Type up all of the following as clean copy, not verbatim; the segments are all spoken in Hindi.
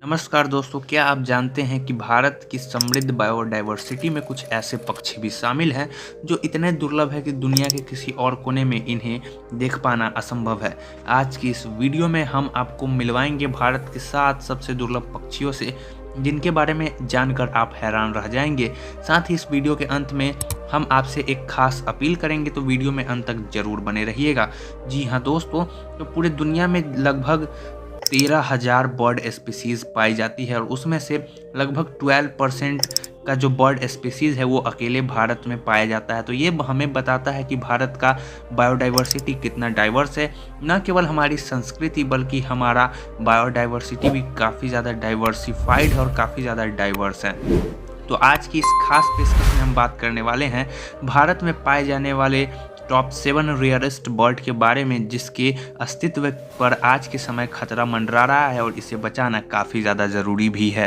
नमस्कार दोस्तों, क्या आप जानते हैं कि भारत की समृद्ध बायोडायवर्सिटी में कुछ ऐसे पक्षी भी शामिल हैं जो इतने दुर्लभ है कि दुनिया के किसी और कोने में इन्हें देख पाना असंभव है। आज की इस वीडियो में हम आपको मिलवाएंगे भारत के 7 सबसे दुर्लभ पक्षियों से, जिनके बारे में जानकर आप हैरान रह जाएंगे। साथ ही इस वीडियो के अंत में हम आपसे एक खास अपील करेंगे, तो वीडियो में अंत तक जरूर बने रहिएगा। जी हाँ दोस्तों, तो पूरी दुनिया में लगभग 13,000 बर्ड स्पीसीज पाई जाती है और उसमें से लगभग 12% का जो बर्ड स्पीसीज है वो अकेले भारत में पाया जाता है। तो ये हमें बताता है कि भारत का बायोडाइवर्सिटी कितना डाइवर्स है। न केवल हमारी संस्कृति बल्कि हमारा बायोडाइवर्सिटी भी काफ़ी ज़्यादा डाइवर्सिफाइड है और काफ़ी ज़्यादा डाइवर्स है। तो आज की इस खास पेशकश में हम बात करने वाले हैं भारत में पाए जाने वाले टॉप 7 रेयरेस्ट बर्ड के बारे में, जिसके अस्तित्व पर आज के समय खतरा मंडरा रहा है और इसे बचाना काफ़ी ज़्यादा ज़रूरी भी है।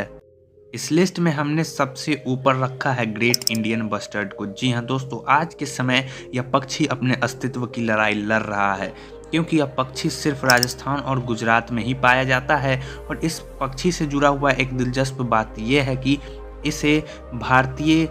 इस लिस्ट में हमने सबसे ऊपर रखा है ग्रेट इंडियन बस्टर्ड को। जी हाँ दोस्तों, आज के समय यह पक्षी अपने अस्तित्व की लड़ाई लड़ रहा है, क्योंकि यह पक्षी सिर्फ राजस्थान और गुजरात में ही पाया जाता है। और इस पक्षी से जुड़ा हुआ एक दिलचस्प बात यह है कि इसे भारतीय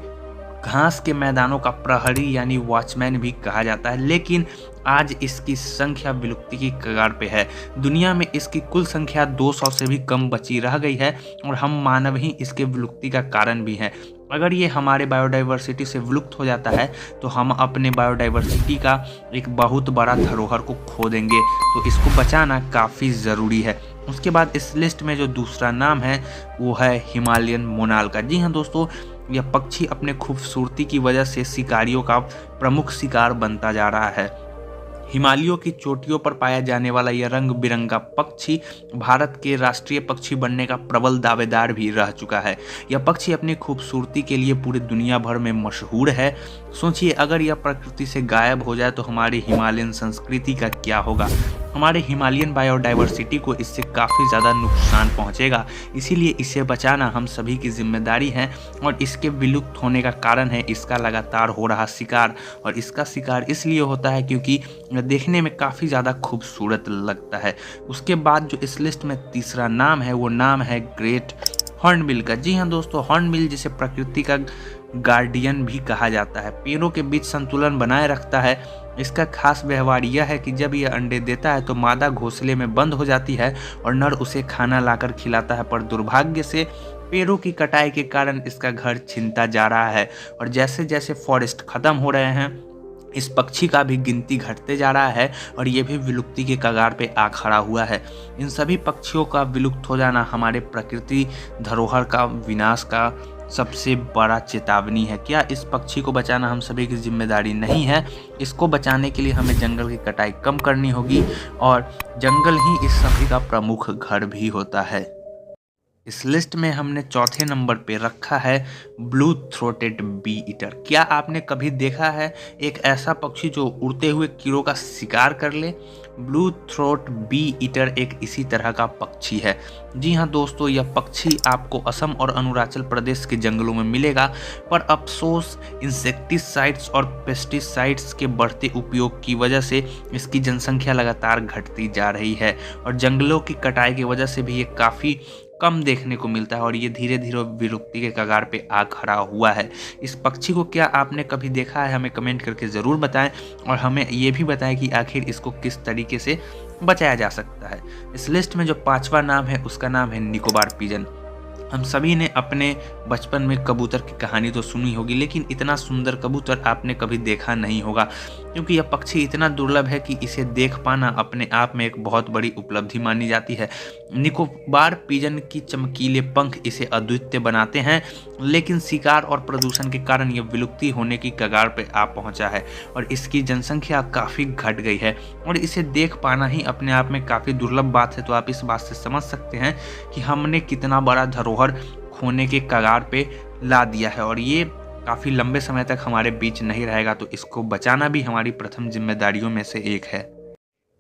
घास के मैदानों का प्रहरी यानी वॉचमैन भी कहा जाता है, लेकिन आज इसकी संख्या विलुप्ति की कगार पे है। दुनिया में इसकी कुल संख्या 200 से भी कम बची रह गई है और हम मानव ही इसके विलुप्ति का कारण भी हैं। अगर ये हमारे बायोडाइवर्सिटी से विलुप्त हो जाता है तो हम अपने बायोडाइवर्सिटी का एक बहुत बड़ा धरोहर को खो देंगे। तो इसको बचाना काफ़ी ज़रूरी है। उसके बाद इस लिस्ट में जो दूसरा नाम है वो है हिमालयन मोनाल का। जी हाँ दोस्तों, यह पक्षी अपने खूबसूरती की वजह से शिकारियों का प्रमुख शिकार बनता जा रहा है। हिमालयों की चोटियों पर पाया जाने वाला यह रंग बिरंगा पक्षी भारत के राष्ट्रीय पक्षी बनने का प्रबल दावेदार भी रह चुका है। यह पक्षी अपनी खूबसूरती के लिए पूरी दुनिया भर में मशहूर है। सोचिए, अगर यह प्रकृति से गायब हो जाए तो हमारी हिमालयन संस्कृति का क्या होगा। हमारे हिमालयन बायोडाइवर्सिटी को इससे काफ़ी ज़्यादा नुकसान पहुंचेगा। इसीलिए इसे बचाना हम सभी की जिम्मेदारी है और इसके विलुप्त होने का कारण है इसका लगातार हो रहा शिकार। और इसका शिकार इसलिए होता है क्योंकि देखने में काफ़ी ज़्यादा खूबसूरत लगता है। उसके बाद जो इस लिस्ट में तीसरा नाम है वो नाम है ग्रेट हॉर्नबिल का। जी हाँ दोस्तों, हॉर्नबिल जिसे प्रकृति का गार्डियन भी कहा जाता है, पेड़ों के बीच संतुलन बनाए रखता है। इसका खास व्यवहार यह है कि जब यह अंडे देता है तो मादा घोंसले में बंद हो जाती है और नर उसे खाना लाकर खिलाता है। पर दुर्भाग्य से पेड़ों की कटाई के कारण इसका घर छिनता जा रहा है और जैसे जैसे फॉरेस्ट खत्म हो रहे हैं इस पक्षी का भी गिनती घटते जा रहा है और ये भी विलुप्ति के कगार पे आ खड़ा हुआ है। इन सभी पक्षियों का विलुप्त हो जाना हमारे प्रकृति धरोहर का विनाश का सबसे बड़ा चेतावनी है। क्या इस पक्षी को बचाना हम सभी की जिम्मेदारी नहीं है? इसको बचाने के लिए हमें जंगल की कटाई कम करनी होगी और जंगल ही इस सभी का प्रमुख घर भी होता है। इस लिस्ट में हमने चौथे नंबर पे रखा है ब्लू थ्रोटेड बी ईटर। क्या आपने कभी देखा है एक ऐसा पक्षी जो उड़ते हुए कीड़ों का शिकार कर ले? ब्लू थ्रोट बी ईटर एक इसी तरह का पक्षी है। जी हाँ दोस्तों, यह पक्षी आपको असम और अरुणाचल प्रदेश के जंगलों में मिलेगा, पर अफसोस इंसेक्टिसाइड्स और पेस्टिसाइड्स के बढ़ते उपयोग की वजह से इसकी जनसंख्या लगातार घटती जा रही है और जंगलों की कटाई की वजह से भी ये काफ़ी कम देखने को मिलता है और ये धीरे धीरे विलुप्ति के कगार पे आ खड़ा हुआ है। इस पक्षी को क्या आपने कभी देखा है? हमें कमेंट करके ज़रूर बताएं और हमें ये भी बताएं कि आखिर इसको किस तरीके से बचाया जा सकता है। इस लिस्ट में जो पांचवा नाम है उसका नाम है निकोबार पिजन। हम सभी ने अपने बचपन में कबूतर की कहानी तो सुनी होगी, लेकिन इतना सुंदर कबूतर आपने कभी देखा नहीं होगा, क्योंकि यह पक्षी इतना दुर्लभ है कि इसे देख पाना अपने आप में एक बहुत बड़ी उपलब्धि मानी जाती है। निकोबार पिजन की चमकीले पंख इसे अद्वितीय बनाते हैं, लेकिन शिकार और प्रदूषण के कारण यह विलुप्ति होने की कगार पर आ पहुंचा है और इसकी जनसंख्या काफ़ी घट गई है और इसे देख पाना ही अपने आप में काफ़ी दुर्लभ बात है। तो आप इस बात से समझ सकते हैं कि हमने कितना बड़ा धरोहर खोने के कगार पे ला दिया है और ये काफ़ी लंबे समय तक हमारे बीच नहीं रहेगा। तो इसको बचाना भी हमारी प्रथम जिम्मेदारियों में से एक है।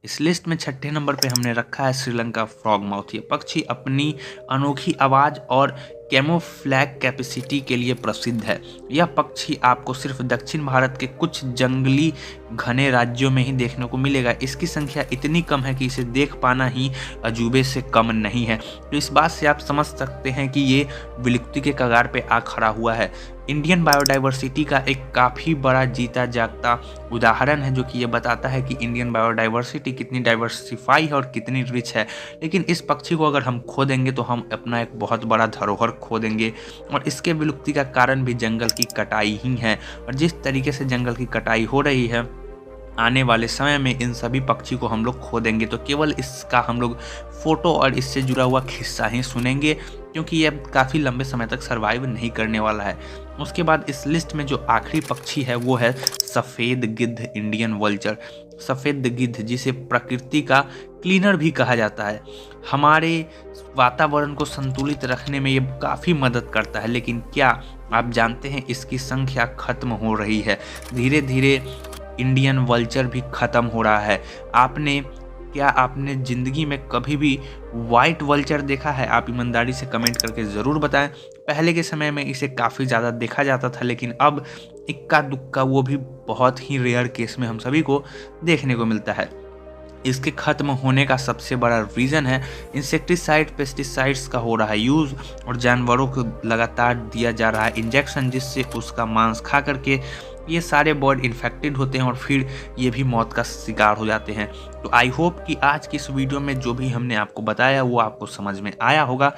इस लिस्ट में छठे नंबर पे हमने रखा है श्रीलंका फ्रॉग माउथ। ये पक्षी अपनी अनोखी आवाज़ और कैमोफ्लैग कैपेसिटी के लिए प्रसिद्ध है। यह पक्षी आपको सिर्फ दक्षिण भारत के कुछ जंगली घने राज्यों में ही देखने को मिलेगा। इसकी संख्या इतनी कम है कि इसे देख पाना ही अजूबे से कम नहीं है। तो इस बात से आप समझ सकते हैं कि ये विलुप्ति के कगार पे आ खड़ा हुआ है। इंडियन बायोडाइवर्सिटी का एक काफ़ी बड़ा जीता जागता उदाहरण है, जो कि ये बताता है कि इंडियन बायोडाइवर्सिटी कितनी डाइवर्सिफाई है और कितनी रिच है। लेकिन इस पक्षी को अगर हम खो देंगे तो हम अपना एक बहुत बड़ा धरोहर खो देंगे। और इसके विलुप्ति का कारण भी जंगल की कटाई ही है। और जिस तरीके से जंगल की कटाई हो रही है, आने वाले समय में इन सभी पक्षी को हम लोग खो देंगे। तो केवल इसका हम लोग फोटो और इससे जुड़ा हुआ किस्सा ही सुनेंगे, क्योंकि ये काफ़ी लंबे समय तक सर्वाइव नहीं करने वाला है। उसके बाद इस लिस्ट में जो आखिरी पक्षी है वो है सफ़ेद गिद्ध, इंडियन वल्चर। सफ़ेद गिद्ध, जिसे प्रकृति का क्लीनर भी कहा जाता है, हमारे वातावरण को संतुलित रखने में ये काफ़ी मदद करता है। लेकिन क्या आप जानते हैं इसकी संख्या खत्म हो रही है। धीरे धीरे इंडियन वल्चर भी ख़त्म हो रहा है। क्या आपने ज़िंदगी में कभी भी वाइट वल्चर देखा है? आप ईमानदारी से कमेंट करके ज़रूर बताएं। पहले के समय में इसे काफ़ी ज़्यादा देखा जाता था, लेकिन अब इक्का दुक्का, वो भी बहुत ही रेयर केस में हम सभी को देखने को मिलता है। इसके ख़त्म होने का सबसे बड़ा रीज़न है इंसेक्टिसाइड, पेस्टिसाइड्स का हो रहा है यूज़, और जानवरों को लगातार दिया जा रहा है इंजेक्शन, जिससे उसका मांस खा करके ये सारे बर्ड इन्फेक्टेड होते हैं और फिर ये भी मौत का शिकार हो जाते हैं। तो आई होप कि आज की इस वीडियो में जो भी हमने आपको बताया वो आपको समझ में आया होगा।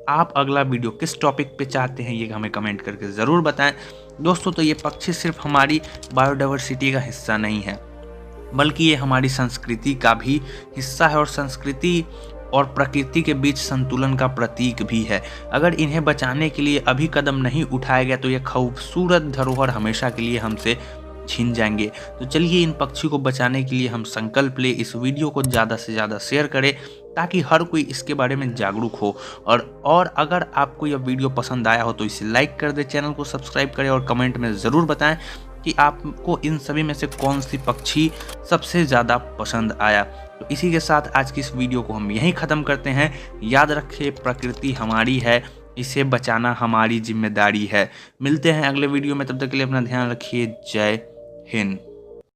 आप अगला वीडियो किस टॉपिक पे चाहते हैं ये हमें कमेंट करके ज़रूर बताएं। दोस्तों, तो ये पक्षी सिर्फ हमारी बायोडाइवर्सिटी का हिस्सा नहीं है, बल्कि ये हमारी संस्कृति का भी हिस्सा है और संस्कृति और प्रकृति के बीच संतुलन का प्रतीक भी है। अगर इन्हें बचाने के लिए अभी कदम नहीं उठाया गया तो ये खूबसूरत धरोहर हमेशा के लिए हमसे छीन जाएंगे। तो चलिए इन पक्षी को बचाने के लिए हम संकल्प लें, इस वीडियो को ज़्यादा से ज़्यादा शेयर करें ताकि हर कोई इसके बारे में जागरूक हो। और अगर आपको यह वीडियो पसंद आया हो तो इसे लाइक कर दें, चैनल को सब्सक्राइब करें और कमेंट में ज़रूर बताएं कि आपको इन सभी में से कौन सी पक्षी सबसे ज़्यादा पसंद आया। तो इसी के साथ आज की इस वीडियो को हम यहीं ख़त्म करते हैं। याद रखें, प्रकृति हमारी है, इसे बचाना हमारी जिम्मेदारी है। मिलते हैं अगले वीडियो में, तब तक के लिए अपना ध्यान रखिए। जय हिंद।